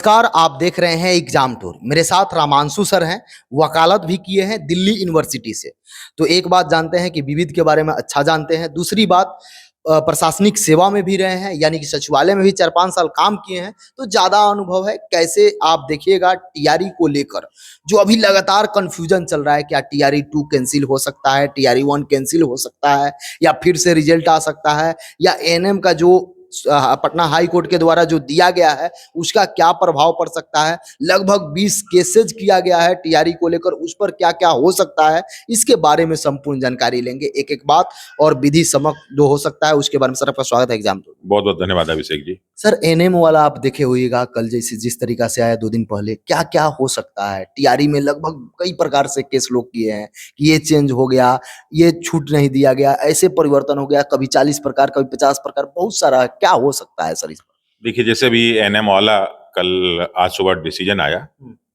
नमस्कार, आप देख रहे हैं एग्जाम टूर। मेरे साथ रामांशु सर हैं, वकालत भी किए हैं दिल्ली यूनिवर्सिटी से। तो एक बात जानते हैं कि विविध के बारे में अच्छा जानते हैं। दूसरी बात, प्रशासनिक सेवा में भी रहे हैं, यानी कि सचिवालय में भी 4-5 साल काम किए हैं, तो ज़्यादा अनुभव है। कैसे आप देखिएगा टीआरई को लेकर जो अभी लगातार कन्फ्यूजन चल रहा है, क्या टीआरई 2 कैंसिल हो सकता है, टीआरई 1 कैंसिल हो सकता है, या फिर से रिजल्ट आ सकता है, या एएनएम का जो पटना हाई कोर्ट के द्वारा जो दिया गया है उसका क्या प्रभाव पड़ सकता है। लगभग 20 केसेज किया गया है टीआरई को लेकर, उस पर क्या क्या हो सकता है, इसके बारे में संपूर्ण जानकारी लेंगे। एक एक बात और विधि सम्मत जो हो सकता है उसके बारे में। सर, आपका स्वागत है एग्जाम टूर। बहुत बहुत धन्यवाद अभिषेक जी। सर, एनएम वाला आप देखे होइएगा, कल जैसे जिस तरीका से आया 2 दिन पहले, क्या क्या हो सकता है। टीआरई में लगभग कई प्रकार से केस लोग किए हैं कि ये चेंज हो गया, ये छूट नहीं दिया गया, ऐसे परिवर्तन हो गया, कभी 40 प्रकार, कभी 50 प्रकार, बहुत सारा। क्या हो सकता है सर इस पर? देखिए, जैसे अभी एनएम वाला कल आज सुबह डिसीजन आया,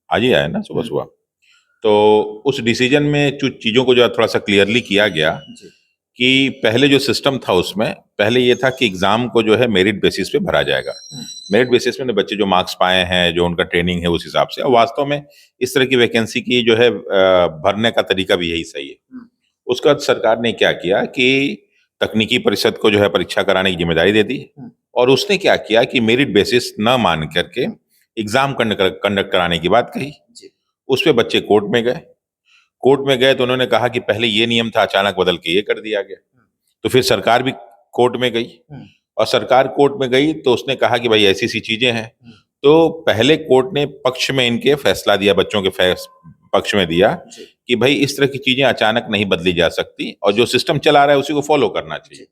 आज ही आया ना सुबह सुबह, तो उस डिसीजन में कुछ चीजों को जो है थोड़ा सा क्लियरली किया गया कि पहले जो सिस्टम था उसमें पहले ये था कि एग्जाम को जो है मेरिट बेसिस पे भरा जाएगा। मेरिट बेसिस में बच्चे जो मार्क्स पाए हैं, जो उनका ट्रेनिंग है, उस हिसाब से। और वास्तव में इस तरह की वैकेंसी की जो है भरने का तरीका भी यही सही है। उसके बाद सरकार ने क्या किया कि तकनीकी परिषद को जो है परीक्षा कराने की जिम्मेदारी दे दी, और उसने क्या किया कि मेरिट बेसिस न मान करके एग्जाम कंडक्ट कराने की बात कही। उस पे बच्चे कोर्ट में गए तो उन्होंने कहा कि पहले ये नियम था, अचानक बदल के ये कर दिया गया। तो फिर सरकार भी कोर्ट में गई, और सरकार कोर्ट में गई तो उसने कहा कि भाई ऐसी सी चीजें हैं। तो पहले कोर्ट ने पक्ष में इनके फैसला दिया, बच्चों के पक्ष में दिया कि भाई इस तरह की चीजें अचानक नहीं बदली जा सकती, और जो सिस्टम चला रहा है उसी को फॉलो करना चाहिए।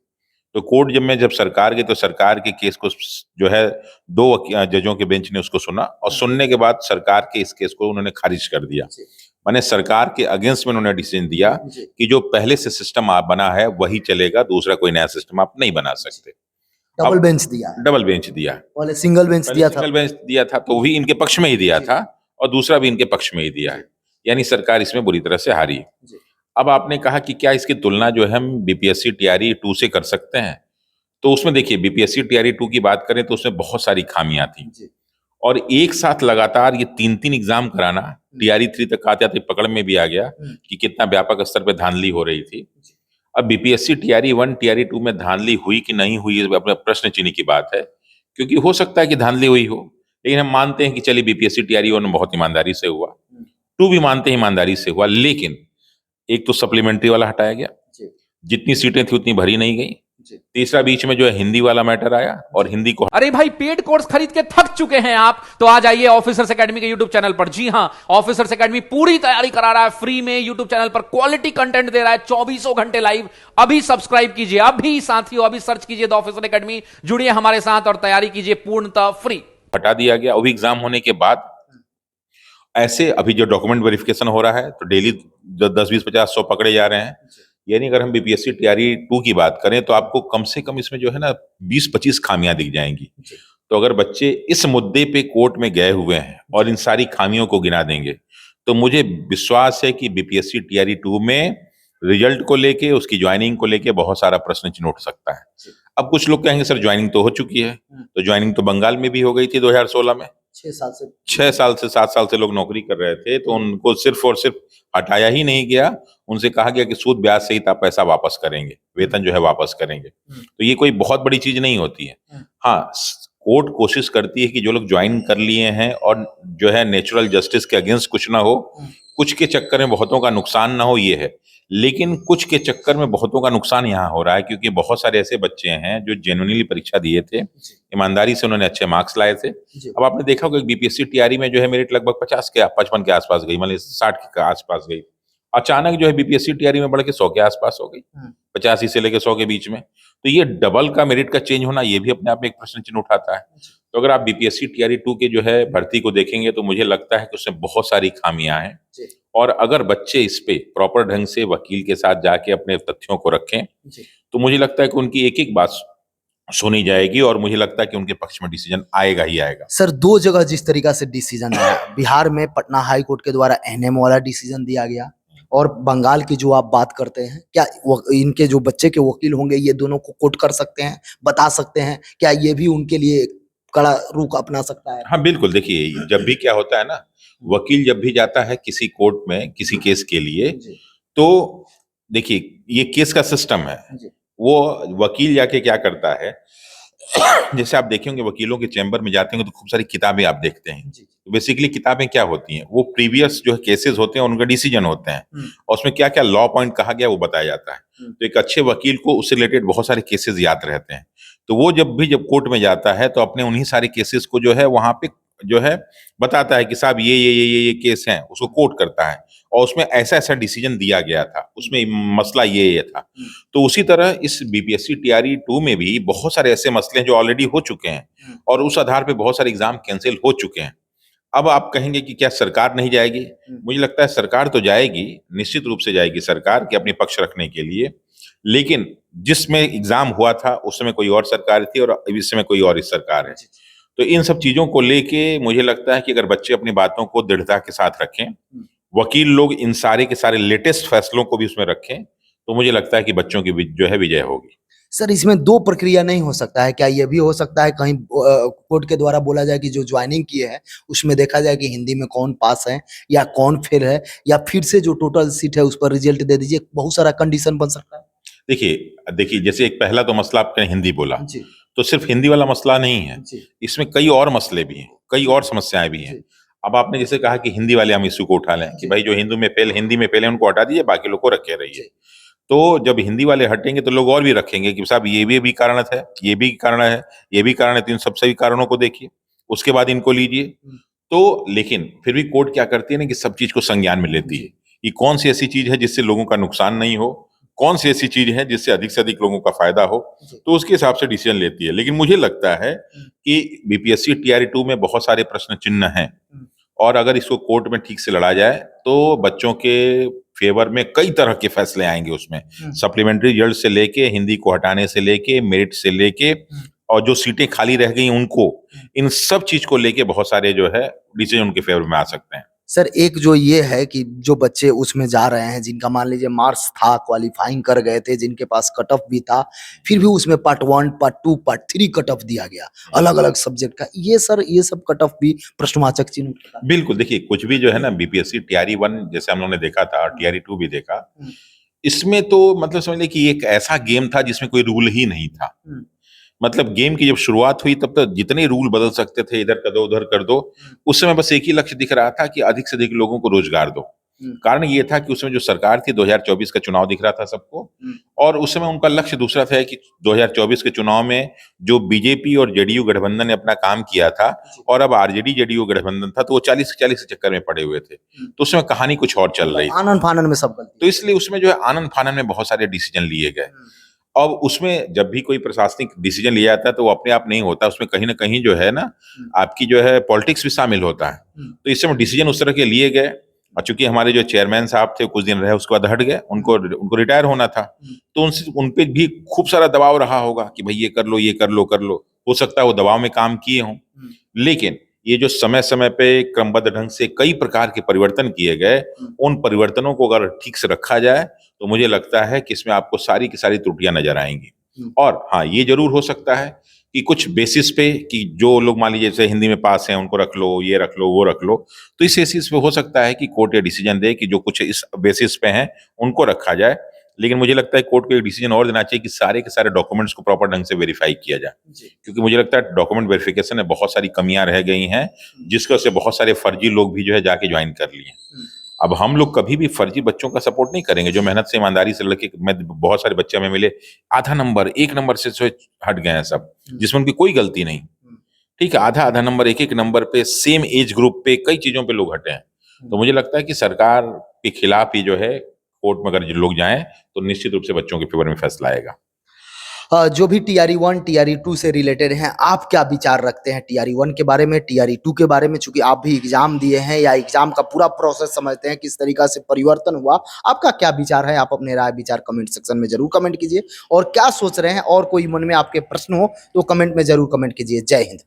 तो कोर्ट जब सरकार गई तो सरकार के केस को जो है 2 जजों के बेंच ने उसको सुना, और सुनने के बाद सरकार के इस केस को उन्होंने खारिज कर दिया। माने सरकार के अगेंस्ट में उन्होंने डिसीजन दिया कि जो पहले से सिस्टम बना है वही चलेगा, दूसरा कोई नया सिस्टम आप नहीं बना सकते। डबल बेंच दिया, पहले सिंगल बेंच दिया था तो भी इनके पक्ष में ही दिया था, और दूसरा भी इनके पक्ष में ही दिया है। यानी सरकार इसमें बुरी तरह से हारी। अब आपने कहा कि क्या इसकी तुलना जो है हम बीपीएससी टीआरई 2 से कर सकते हैं, तो उसमें देखिए बीपीएससी टीआरई 2 की बात करें तो उसमें बहुत सारी खामियां थी, और एक साथ लगातार ये 3-3 एग्जाम कराना, टीआरई 3 तक आते आते पकड़ में भी आ गया कि कितना व्यापक स्तर पे धांधली हो रही थी। अब बीपीएससी टीआरई 1 टीआरई 2 में धांधली हुई कि नहीं हुई, अपने प्रश्न चिन्ह की बात है, क्योंकि हो सकता है कि धांधली हुई हो, लेकिन हम मानते हैं कि चलिए बीपीएससी टीआरई 1 बहुत ईमानदारी से हुआ, 2 भी मानते हैं ईमानदारी से हुआ। लेकिन एक तो सप्लीमेंट्री वाला हटाया गया, जितनी सीटें थी उतनी भरी नहीं गई। तीसरा बीच में जो है हिंदी वाला मैटर आया, और हिंदी को अरे भाई, पेड कोर्स खरीद के थक चुके हैं आप, तो आ जाइए ऑफिसर्स एकेडमी के यूट्यूब चैनल पर। जी हां, ऑफिसर्स एकेडमी पूरी तैयारी करा रहा है फ्री में, यूट्यूब चैनल पर क्वालिटी कंटेंट दे रहा है 24 घंटे लाइव। अभी सब्सक्राइब कीजिए, अभी साथियों, अभी सर्च कीजिए द ऑफिसर एकेडमी, जुड़िए हमारे साथ और तैयारी कीजिए पूर्णतः फ्री। हटा दिया गया। अभी एग्जाम होने के बाद ऐसे अभी जो डॉक्यूमेंट वेरिफिकेशन हो रहा है तो डेली 10, 20, 50, 100 पकड़े जा रहे हैं। यानी अगर हम बीपीएससी टीआरई 2 की बात करें तो आपको कम से कम इसमें जो है ना 20-25 खामियां दिख जाएंगी। तो अगर बच्चे इस मुद्दे पे कोर्ट में गए हुए हैं और इन सारी खामियों को गिना देंगे, तो मुझे विश्वास है कि बीपीएससी टीआरई 2 में रिजल्ट को लेके, उसकी ज्वाइनिंग को लेके बहुत सारा प्रश्न चिन्ह उठ सकता है। अब कुछ लोग कहेंगे सर ज्वाइनिंग तो हो चुकी है, तो ज्वाइनिंग तो बंगाल में भी हो गई थी 2016 में। 6 साल से 7 साल से लोग नौकरी कर रहे थे, तो उनको सिर्फ और सिर्फ हटाया ही नहीं गया, उनसे कहा गया कि सूद ब्याज सहित आप पैसा वापस करेंगे, वेतन जो है वापस करेंगे। तो ये कोई बहुत बड़ी चीज नहीं होती है। हाँ, कोर्ट कोशिश करती है कि जो लोग ज्वाइन कर लिए हैं और जो है नेचुरल जस्टिस के अगेंस्ट कुछ ना हो, कुछ के चक्कर में बहुतों का नुकसान ना हो, ये है। लेकिन कुछ के चक्कर में बहुतों का नुकसान यहाँ हो रहा है, क्योंकि बहुत सारे ऐसे बच्चे हैं जो जेन्युइनली परीक्षा दिए थे, ईमानदारी से उन्होंने अच्छे मार्क्स लाए थे। अब आपने देखा होगा बीपीएससी टीआरई में जो है मेरिट लगभग 55 के आसपास गई, मतलब 60 के आसपास गई। अचानक जो है बीपीएससी टीआरई में बढ़ के 100 के आसपास हो गई, 85 से लेकर 100 के बीच में। तो ये डबल का मेरिट का चेंज होना, ये भी अपने आप में एक प्रश्न चिन्ह उठाता है। तो अगर आप बीपीएससी टीआरई 2 के जो है भर्ती को देखेंगे तो मुझे लगता है कि उसमें बहुत सारी खामियां हैं, और अगर बच्चे इस पे प्रॉपर ढंग से वकील के साथ जाके अपने तथ्यों को रखें तो मुझे लगता है कि उनकी एक एक बात सुनी जाएगी, और मुझे लगता है कि उनके पक्ष में डिसीजन आएगा ही आएगा। सर, 2 जगह जिस तरीका से डिसीजन आया, बिहार में पटना हाई कोर्ट के द्वारा एनएम वाला डिसीजन दिया गया, और बंगाल की जो आप बात करते हैं, क्या इनके जो बच्चे के वकील होंगे ये दोनों को कोर्ट कर सकते हैं, बता सकते हैं क्या ये भी उनके लिए कड़ा रुख अपना सकता है? हाँ बिल्कुल, देखिए जब भी क्या होता है ना, वकील जब भी जाता है किसी कोर्ट में किसी केस के लिए, जी, तो देखिए ये केस का सिस्टम है। जी, वो वकील जाके क्या करता है, जैसे आप देखेंगे वकीलों के चैम्बर में जाते होंगे तो खूब सारी किताबें आप देखते हैं। जी, तो बेसिकली किताबें क्या होती हैं, वो प्रीवियस जो केसेस होते हैं उनका डिसीजन होते हैं, और उसमें क्या क्या लॉ पॉइंट कहा गया वो बताया जाता है। तो एक अच्छे वकील को उससे रिलेटेड बहुत सारे केसेस याद रहते हैं, तो वो जब कोर्ट में जाता है तो अपने उन्हीं सारे केसेस को जो है वहां पे जो है बताता है कि साहब ये केस हैं, उसको कोट करता है, और उसमें ऐसा ऐसा डिसीजन दिया गया था, उसमें मसला ये था। तो उसी तरह इस बीपीएससी टीआरई 2 में भी बहुत सारे ऐसे मसले हैं जो ऑलरेडी हो चुके हैं, और उस आधार पे बहुत सारे एग्जाम कैंसिल हो चुके हैं। अब आप कहेंगे कि क्या सरकार नहीं जाएगी? मुझे लगता है सरकार तो जाएगी, निश्चित रूप से जाएगी सरकार के अपने पक्ष रखने के लिए, लेकिन जिसमें एग्जाम हुआ था उस समय कोई और सरकार थी और इस समय कोई और इस सरकार है। तो इन सब चीजों को लेके मुझे लगता है कि अगर बच्चे अपनी बातों को दृढ़ता के साथ रखें, वकील लोग इन सारे के सारे लेटेस्ट फैसलों को भी उसमें रखें, तो मुझे लगता है कि बच्चों की जो है विजय होगी। सर इसमें 2 प्रक्रिया नहीं हो सकता है क्या? ये भी हो सकता है कहीं कोर्ट के द्वारा बोला जाए कि जो ज्वाइनिंग किए हैं उसमें देखा जाए कि हिंदी में कौन पास है या कौन फेल है, या फिर से जो टोटल सीट है उस पर रिजल्ट दे दीजिए, बहुत सारा कंडीशन बन सकता है? देखिए जैसे एक पहला तो मसला आपने हिंदी बोला, जी, तो सिर्फ हिंदी वाला मसला नहीं है, जी, इसमें कई और मसले भी हैं, कई और समस्याएं भी हैं। जी, अब आपने जैसे कहा कि हिंदी वाले हम इश्यू को उठा लें कि जी। भाई जो हिंदी में फेल है उनको हटा दीजिए, बाकी लोग को रखे रहिए। जी। तो जब हिंदी वाले हटेंगे तो लोग और भी रखेंगे कि साहब ये भी कारण है, ये भी कारण है, ये भी कारण है, तो इन सब सभी कारणों को देखिए, उसके बाद इनको लीजिए। तो लेकिन फिर भी कोर्ट क्या करती है ना कि सब चीज को संज्ञान में लेती है कि कौन सी ऐसी चीज है जिससे लोगों का नुकसान नहीं हो, कौन सी ऐसी चीज है जिससे अधिक से अधिक लोगों का फायदा हो, तो उसके हिसाब से डिसीजन लेती है। लेकिन मुझे लगता है कि बीपीएससी टीआरई 2 में बहुत सारे प्रश्न चिन्ह हैं, और अगर इसको कोर्ट में ठीक से लड़ा जाए तो बच्चों के फेवर में कई तरह के फैसले आएंगे उसमें, सप्लीमेंट्री रिजल्ट से लेके हिंदी को हटाने से लेके मेरिट से लेके और जो सीटें खाली रह गई उनको, इन सब चीज को लेके बहुत सारे जो है डिसीजन उनके फेवर में आ सकते हैं। सर एक जो ये है कि जो बच्चे उसमें जा रहे हैं जिनका मान लीजिए मार्क्स था, क्वालिफाइंग कर गए थे, जिनके पास कट ऑफ भी था, फिर भी उसमें part 1, part 2, part 3 cut off दिया गया अलग अलग सब्जेक्ट का, ये सर ये सब कट ऑफ भी प्रश्नवाचक चिन्ह उठता है। बिल्कुल, देखिए कुछ भी जो है ना बीपीएससी टीआरई 1 जैसे हम लोगों ने देखा था, टीआरई 2 भी देखा, इसमें तो मतलब समझ लीजिए कि एक ऐसा गेम था जिसमें कोई रूल ही नहीं था। मतलब गेम की जब शुरुआत हुई तब तक जितने रूल बदल सकते थे, इधर कर दो उधर कर दो, उस समय बस एक ही लक्ष्य दिख रहा था कि अधिक से अधिक लोगों को रोजगार दो। कारण ये था कि उसमें जो सरकार थी 2024 का चुनाव दिख रहा था सबको, और उस समय उनका लक्ष्य दूसरा था कि 2024 के चुनाव में जो बीजेपी और जेडीयू गठबंधन ने अपना काम किया था और अब आरजेडी जेडीयू गठबंधन था, तो वो 40-40 के चक्कर में पड़े हुए थे, तो उसमें कहानी कुछ और चल रही थी। आनन फानन में सब गलती। तो इसलिए उसमें जो है आनन फानन में बहुत सारे डिसीजन लिए गए। अब उसमें जब भी कोई प्रशासनिक डिसीजन लिया जाता है तो वो अपने आप नहीं होता, उसमें कहीं ना कहीं जो है ना आपकी जो है पॉलिटिक्स भी शामिल होता है। तो इस समय डिसीजन उस तरह के लिए गए, और चूंकि हमारे जो चेयरमैन साहब थे कुछ दिन रहे उसके बाद हट गए, उनको रिटायर होना था, तो उन पे भी खूब सारा दबाव रहा होगा कि भाई ये कर लो ये कर लो कर लो, हो सकता है वो दबाव में काम किए हों। लेकिन ये जो समय समय पे क्रमबद्ध ढंग से कई प्रकार के परिवर्तन किए गए, उन परिवर्तनों को अगर ठीक से रखा जाए तो मुझे लगता है कि इसमें आपको सारी की सारी त्रुटियां नजर आएंगी। और हाँ, ये जरूर हो सकता है कि कुछ बेसिस पे कि जो लोग मान लीजिए जैसे हिंदी में पास हैं उनको रख लो, ये रख लो वो रख लो, तो इस बेसिस पे हो सकता है कि कोर्ट ये डिसीजन दे कि जो कुछ इस बेसिस पे हैं उनको रखा जाए। लेकिन मुझे लगता है कोर्ट को एक डिसीजन और देना चाहिए कि सारे के सारे डॉक्यूमेंट्स को प्रॉपर ढंग से वेरीफाई किया जाए, क्योंकि मुझे लगता है डॉक्यूमेंट वेरिफिकेशन में बहुत सारी कमियां रह गई हैं, जिसकी वजह से बहुत सारे फर्जी लोग भी जो है जाके ज्वाइन कर लिए। अब हम लोग कभी भी फर्जी बच्चों का सपोर्ट नहीं करेंगे, जो मेहनत से ईमानदारी से लड़के, मैं बहुत सारे बच्चे हमें मिले आधा नंबर 1 नंबर से हट गए हैं सब, जिसमें उनकी कोई गलती नहीं। ठीक है, आधा आधा नंबर 1 नंबर पे सेम एज ग्रुप पे कई चीजों पे लोग हटे हैं। तो मुझे लगता है कि सरकार के खिलाफ ही जो है कोर्ट में अगर जो लोग जाएं तो निश्चित रूप से बच्चों के फेवर में फैसला आएगा। जो भी टीआरई 1, टीआरई 2 से रिलेटेड हैं, आप क्या विचार रखते हैं टीआरई 1 के बारे में, टीआरई 2 के बारे में? चूंकि आप भी एग्जाम दिए हैं या एग्जाम का पूरा प्रोसेस समझते हैं, किस तरीका से परिवर्तन हुआ, आपका क्या विचार है? आप अपने राय विचार कमेंट सेक्शन में जरूर कमेंट कीजिए, और क्या सोच रहे हैं और कोई मन में आपके प्रश्न हो तो कमेंट में जरूर कमेंट कीजिए। जय हिंद।